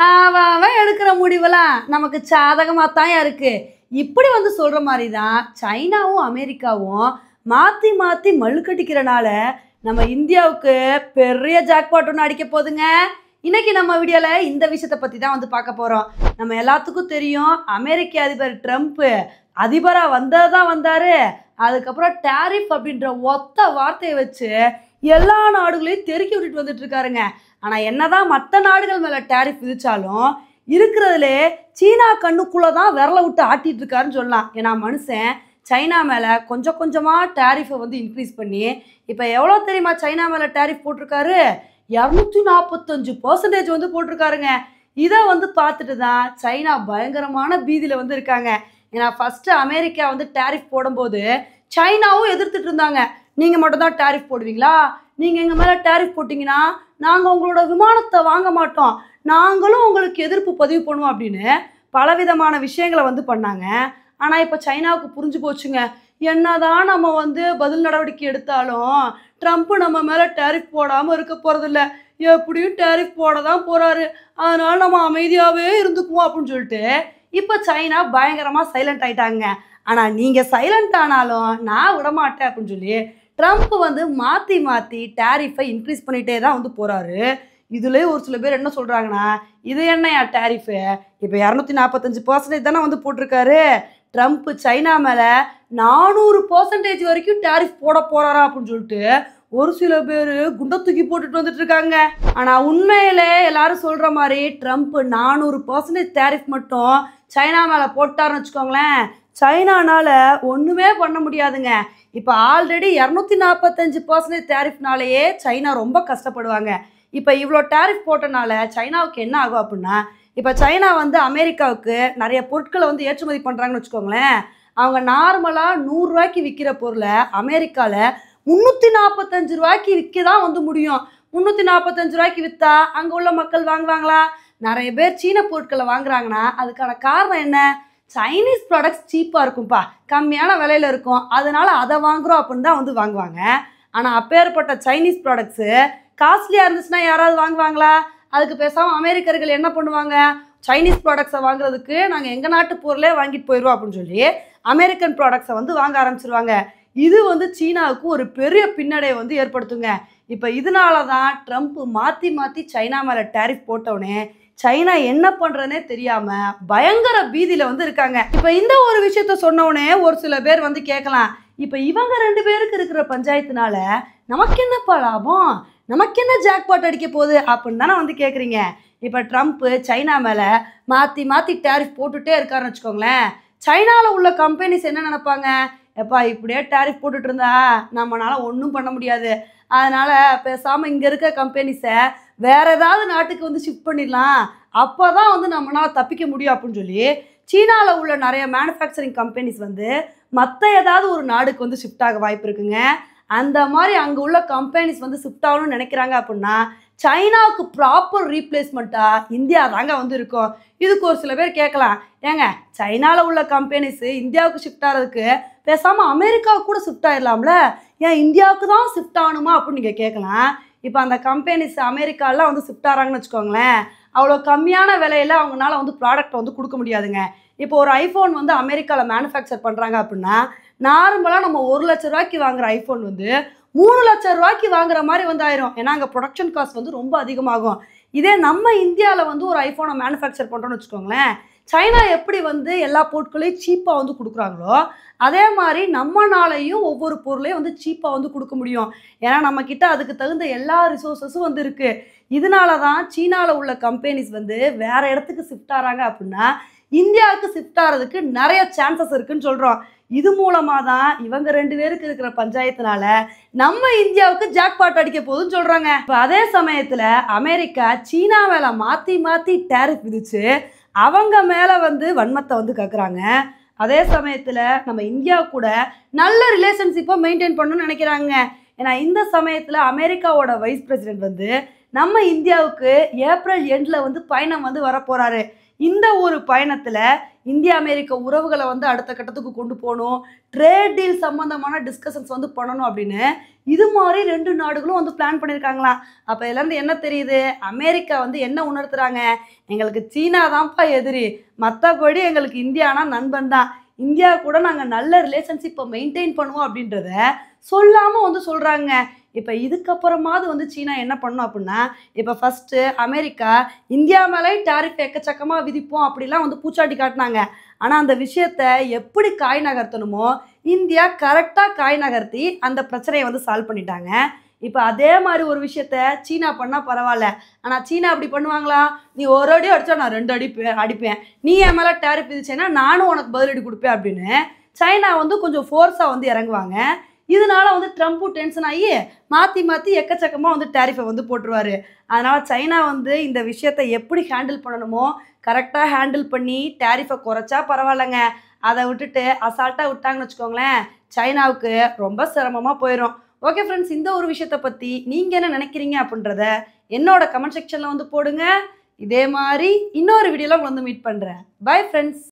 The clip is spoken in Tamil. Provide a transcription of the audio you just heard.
அவன் எடுக்கிற முடிவெல்லாம் நமக்கு சாதகமாக தான் இருக்கு. இப்படி வந்து சொல்கிற மாதிரி தான் சைனாவும் அமெரிக்காவும் மாற்றி மாற்றி மல்லுக்கட்டிக்கிறனால நம்ம இந்தியாவுக்கு பெரிய ஜாக்பாட் ஒன்று அடிக்க போகுதுங்க. இன்னைக்கு நம்ம வீடியோவில் இந்த விஷயத்தை பற்றி தான் வந்து பார்க்க போகிறோம். நம்ம எல்லாத்துக்கும் தெரியும், அமெரிக்க அதிபர் ட்ரம்ப் அதிபராக வந்ததான் வந்தார். அதுக்கப்புறம் டேரிஃப் அப்படின்ற ஒத்த வார்த்தையை வச்சு எல்லா நாடுகளையும் தெருக்கி விட்டுட்டு வந்துட்டு இருக்காருங்க. ஆனால் என்னதான் மற்ற நாடுகள் மேலே டேரிஃப் விதிச்சாலும் இருக்கிறதுலே சீனா கண்ணுக்குள்ளே தான் விரலை விட்டு ஆட்டிட்டு இருக்காருன்னு சொல்லலாம். ஏன்னா மனுஷன் சைனா மேலே கொஞ்சம் கொஞ்சமாக டேரிஃபை வந்து இன்க்ரீஸ் பண்ணி இப்போ எவ்வளோ தெரியுமா சைனா மேலே டேரிஃப் போட்டிருக்காரு? 245% வந்து போட்டிருக்காருங்க. இதை வந்து பார்த்துட்டு தான் சைனா பயங்கரமான பீதியில் வந்து இருக்காங்க. ஏன்னா ஃபஸ்ட்டு அமெரிக்கா வந்து டேரிஃப் போடும்போது சைனாவும் எதிர்த்துட்டு இருந்தாங்க. நீங்கள் மட்டும்தான் டேரிஃப் போடுவீங்களா? நீங்கள் எங்கள் மேலே டேரிஃப் போட்டிங்கன்னா நாங்கள் உங்களோட விமானத்தை வாங்க மாட்டோம், நாங்களும் உங்களுக்கு எதிர்ப்பு பதிவு பண்ணுவோம் அப்படின்னு பலவிதமான விஷயங்களை வந்து பண்ணாங்க. ஆனால் இப்போ சைனாவுக்கு புரிஞ்சு போச்சுங்க, என்னதான் நம்ம வந்து பதில் நடவடிக்கை எடுத்தாலும் ட்ரம்ப் நம்ம மேலே டேரிஃப் போடாமல் இருக்க போகிறதில்ல, எப்படியும் டேரிஃப் போட தான் போகிறாரு, அதனால் நம்ம அமைதியாகவே இருந்துக்குவோம் அப்படின்னு சொல்லிட்டு இப்போ சைனா பயங்கரமாக சைலண்ட் ஆகிட்டாங்க. ஆனால் நீங்கள் சைலண்ட் ஆனாலும் நான் விடமாட்டேன் அப்படின்னு சொல்லி ட்ரம்ப் வந்து மாற்றி மாற்றி டேரிஃபை இன்க்ரீஸ் பண்ணிகிட்டே தான் வந்து போகிறாரு. இதுலேயே ஒரு சில பேர் என்ன சொல்கிறாங்கன்னா, இது என்னையா டேரிஃபு, இப்போ 245% தானே வந்து போட்டிருக்காரு. ட்ரம்ப் சைனா மேலே 400% வரைக்கும் டேரிஃப் போட போகிறாரா அப்படின்னு சொல்லிட்டு ஒரு சில பேர் குண்டை தூக்கி போட்டுட்டு வந்துட்டு இருக்காங்க. ஆனால் உண்மையிலே எல்லாரும் சொல்கிற மாதிரி ட்ரம்ப் 400% டேரிஃப் மட்டும் சைனா மேலே போட்டாருன்னு வச்சுக்கோங்களேன், சைனானால ஒன்றுமே பண்ண முடியாதுங்க. இப்போ ஆல்ரெடி 245% டேரிஃப்னாலேயே சைனா ரொம்ப கஷ்டப்படுவாங்க. இப்போ இவ்வளோ டேரிஃப் போட்டனால சைனாவுக்கு என்ன ஆகும் அப்படின்னா, இப்போ சைனா வந்து அமெரிக்காவுக்கு நிறைய பொருட்களை வந்து ஏற்றுமதி பண்ணுறாங்கன்னு வச்சுக்கோங்களேன், அவங்க நார்மலாக 100 ரூபாய்க்கு விற்கிற பொருளை அமெரிக்காவில் 345 ரூபாய்க்கு விற்க தான் வந்து முடியும். 345 ரூபாய்க்கு விற்றா அங்கே உள்ள மக்கள் வாங்குவாங்களா? நிறைய பேர் சீன பொருட்களை வாங்குறாங்கன்னா அதுக்கான காரணம் என்ன? சைனீஸ் ப்ராடக்ட்ஸ் சீப்பாக இருக்கும்ப்பா, கம்மியான விலையில் இருக்கும், அதனால் அதை வாங்குகிறோம் அப்படின்னு தான் வந்து வாங்குவாங்க. ஆனால் அப்பேற்பட்ட சைனீஸ் ப்ராடக்ட்ஸு காஸ்ட்லியாக இருந்துச்சுன்னா யாராவது வாங்குவாங்களா? அதுக்கு பேசாமல் அமெரிக்கர்கள் என்ன பண்ணுவாங்க, சைனீஸ் ப்ராடக்ட்ஸை வாங்குறதுக்கு நாங்கள் எங்கள் நாட்டு பொருளே வாங்கிட்டு போயிடுவோம் அப்படின்னு சொல்லி அமெரிக்கன் ப்ராடக்ட்ஸை வந்து வாங்க ஆரம்பிச்சிருவாங்க. இது வந்து சீனாவுக்கு ஒரு பெரிய பின்னடைவை வந்து ஏற்படுத்துங்க. இப்போ இதனால தான் ட்ரம்ப் மாற்றி மாற்றி சைனா மேலே டேரிஃப் போட்டவுடனே சைனா என்ன பண்ணுறதுனே தெரியாமல் பயங்கர பீதியில் வந்து இருக்காங்க. இப்போ இந்த ஒரு விஷயத்த சொன்னவுடனே ஒரு சில பேர் வந்து கேட்கலாம், இப்போ இவங்க 2 பேருக்கு இருக்கிற பஞ்சாயத்துனால நமக்கு என்னப்பா லாபம், நமக்கு என்ன ஜாக்பாட் அடிக்க போகுது அப்படின்னு தானே வந்து கேட்குறீங்க. இப்போ ட்ரம்ப்பு சைனா மேலே மாற்றி மாற்றி டேரிஃப் போட்டுகிட்டே இருக்காருன்னு வச்சுக்கோங்களேன், சைனாவில் உள்ள கம்பெனிஸ் என்ன நினைப்பாங்க, எப்பா இப்படியே டேரிஃப் போட்டுட்டு இருந்தா நம்மளால் ஒன்றும் பண்ண முடியாது, அதனால் பேசாமல் இங்கே இருக்க கம்பெனிஸை வேறு ஏதாவது நாட்டுக்கு வந்து ஷிஃப்ட் பண்ணிடலாம், அப்போ தான் வந்து நம்மளால் தப்பிக்க முடியும் அப்படின்னு சொல்லி சீனாவில் உள்ள நிறைய மேனுஃபேக்சரிங் கம்பெனிஸ் வந்து மற்ற ஏதாவது ஒரு நாடுக்கு வந்து ஷிஃப்ட் ஆக வாய்ப்பு இருக்குங்க. அந்த மாதிரி அங்கே உள்ள கம்பெனிஸ் வந்து ஷிஃப்ட் ஆகணும்னு நினைக்கிறாங்க அப்படின்னா சைனாவுக்கு ப்ராப்பர் ரீப்ளேஸ்மெண்ட்டாக இந்தியா தாங்க வந்து இருக்கும். இதுக்கு ஒரு சில பேர் கேட்கலாம், ஏங்க சைனாவில் உள்ள கம்பெனிஸு இந்தியாவுக்கு ஷிஃப்ட் ஆகிறதுக்கு பேசாமல் அமெரிக்காவுக்கு கூட ஷிஃப்ட் ஆகிடலாம்ல, ஏன் இந்தியாவுக்கு தான் ஷிஃப்ட் ஆகணுமா அப்படின்னு நீங்கள் கேட்கலாம். இப்போ அந்த கம்பெனிஸ் அமெரிக்காலாம் வந்து ஷிஃப்ட் ஆகிறாங்கன்னு வச்சுக்கோங்களேன், அவ்வளோ கம்மியான விலையில் அவங்களால வந்து ப்ராடக்ட் வந்து கொடுக்க முடியாதுங்க. இப்போ ஒரு ஐஃபோன் வந்து அமெரிக்காவில் மேனுஃபேக்சர் பண்ணுறாங்க அப்படின்னா நார்மலாக நம்ம 1 லட்ச ரூபாய்க்கு வாங்குகிற ஐஃபோன் வந்து 3 லட்ச ரூபாய்க்கு வாங்குற மாதிரி வந்து ஆயிரும். ஏன்னா அங்கே ப்ரொடக்ஷன் காஸ்ட் வந்து ரொம்ப அதிகமாகும். இதே நம்ம இந்தியாவில் வந்து ஒரு ஐஃபோனை மேனுஃபேக்சர் பண்ணுறோன்னு வச்சுக்கோங்களேன், சைனா எப்படி வந்து எல்லா பொருட்களையும் சீப்பாக வந்து கொடுக்குறாங்களோ அதே மாதிரி நம்மனாலையும் ஒவ்வொரு பொருளையும் வந்து சீப்பாக வந்து கொடுக்க முடியும். ஏன்னா நம்மக்கிட்ட அதுக்கு தகுந்த எல்லா ரிசோர்ஸஸும் வந்து இருக்குது. இதனால தான் சீனாவில் உள்ள கம்பெனிஸ் வந்து வேறு இடத்துக்கு ஷிஃப்ட் ஆகிறாங்க அப்படின்னா இந்தியாவுக்கு ஷிஃப்ட் ஆகிறதுக்கு நிறைய சான்சஸ் இருக்குதுன்னு சொல்கிறோம். இது மூலமாக தான் இவங்க 2 பேருக்கு இருக்கிற பஞ்சாயத்துனால நம்ம இந்தியாவுக்கு ஜாக்பாட் அடிக்க போகுதுன்னு சொல்கிறாங்க. இப்போ அதே சமயத்தில் அமெரிக்கா சீனா மேலே மாற்றி மாற்றி டேரிஃப் விதிச்சு அவங்க மேலே வந்து வன்மத்தை வந்து கேட்குறாங்க. அதே சமயத்தில் நம்ம இந்தியா கூட நல்ல ரிலேஷன்ஷிப்பை மெயின்டைன் பண்ணணும்னு நினைக்கிறாங்க. ஏன்னா இந்த சமயத்தில் அமெரிக்காவோட வைஸ் பிரசிடென்ட் வந்து நம்ம இந்தியாவுக்கு ஏப்ரல் எண்டில் வந்து பயணம் வந்து வரப்போகிறாரு. இந்த ஒரு பயணத்துல இந்தியா அமெரிக்க உறவுகளை வந்து அடுத்த கட்டத்துக்கு கொண்டு போகணும், ட்ரேட் டீல் சம்பந்தமான டிஸ்கஷன்ஸ் வந்து பண்ணணும் அப்படின்னு இது மாதிரி 2 நாடுகளும் வந்து பிளான் பண்ணியிருக்காங்களாம். அப்போ இதுலேருந்து என்ன தெரியுது, அமெரிக்கா வந்து என்ன உணர்த்துறாங்க, எங்களுக்கு சீனா தான்ப்பா எதிரி, மற்றபடி எங்களுக்கு இந்தியானா நண்பன் தான், இந்தியா கூட நாங்கள் நல்ல ரிலேஷன்ஷிப்பை மெயின்டைன் பண்ணுவோம் அப்படின்றத சொல்லாமல் வந்து சொல்கிறாங்க. இப்போ இதுக்கப்புறமாவது வந்து சீனா என்ன பண்ணும் அப்படின்னா, இப்போ ஃபஸ்ட்டு அமெரிக்கா இந்தியா மேலே டாரிஃப் எக்கச்சக்கமாக விதிப்போம் அப்படிலாம் வந்து பூச்சாட்டி காட்டினாங்க. ஆனால் அந்த விஷயத்த எப்படி காய் நகர்த்தணுமோ இந்தியா கரெக்டாக காய் நகர்த்தி அந்த பிரச்சனையை வந்து சால்வ் பண்ணிட்டாங்க. இப்போ அதே மாதிரி ஒரு விஷயத்த சீனா பண்ணால் பரவாயில்ல, ஆனால் சீனா அப்படி பண்ணுவாங்களா, நீ ஒரு அடி அடித்தா நான் 2 அடி அடிப்பேன், நீ என் மேலே டாரிஃப் விதிச்சேன்னா நானும் உனக்கு பதிலடி கொடுப்பேன் அப்படின்னு சைனா வந்து கொஞ்சம் ஃபோர்ஸாக வந்து இறங்குவாங்க. இதனால வந்து ட்ரம்ப்பும் டென்ஷன் ஆகி மாற்றி மாற்றி எக்கச்சக்கமாக வந்து டேரிஃபை வந்து போட்டுருவார். அதனால் சைனா வந்து இந்த விஷயத்தை எப்படி ஹேண்டில் பண்ணணுமோ கரெக்டாக ஹேண்டில் பண்ணி டேரிஃபை குறைச்சா பரவாயில்லைங்க. அதை விட்டுட்டு அசால்ட்டாக விட்டாங்கன்னு வச்சுக்கோங்களேன், சைனாவுக்கு ரொம்ப சிரமமாக போயிடும். ஓகே ஃப்ரெண்ட்ஸ், இந்த ஒரு விஷயத்தை பற்றி நீங்கள் என்ன நினைக்கிறீங்க அப்படின்றத என்னோட கமெண்ட் செக்ஷனில் வந்து போடுங்க. இதே மாதிரி இன்னொரு வீடியோவில் வந்து மீட் பண்ணுறேன். Bye friends.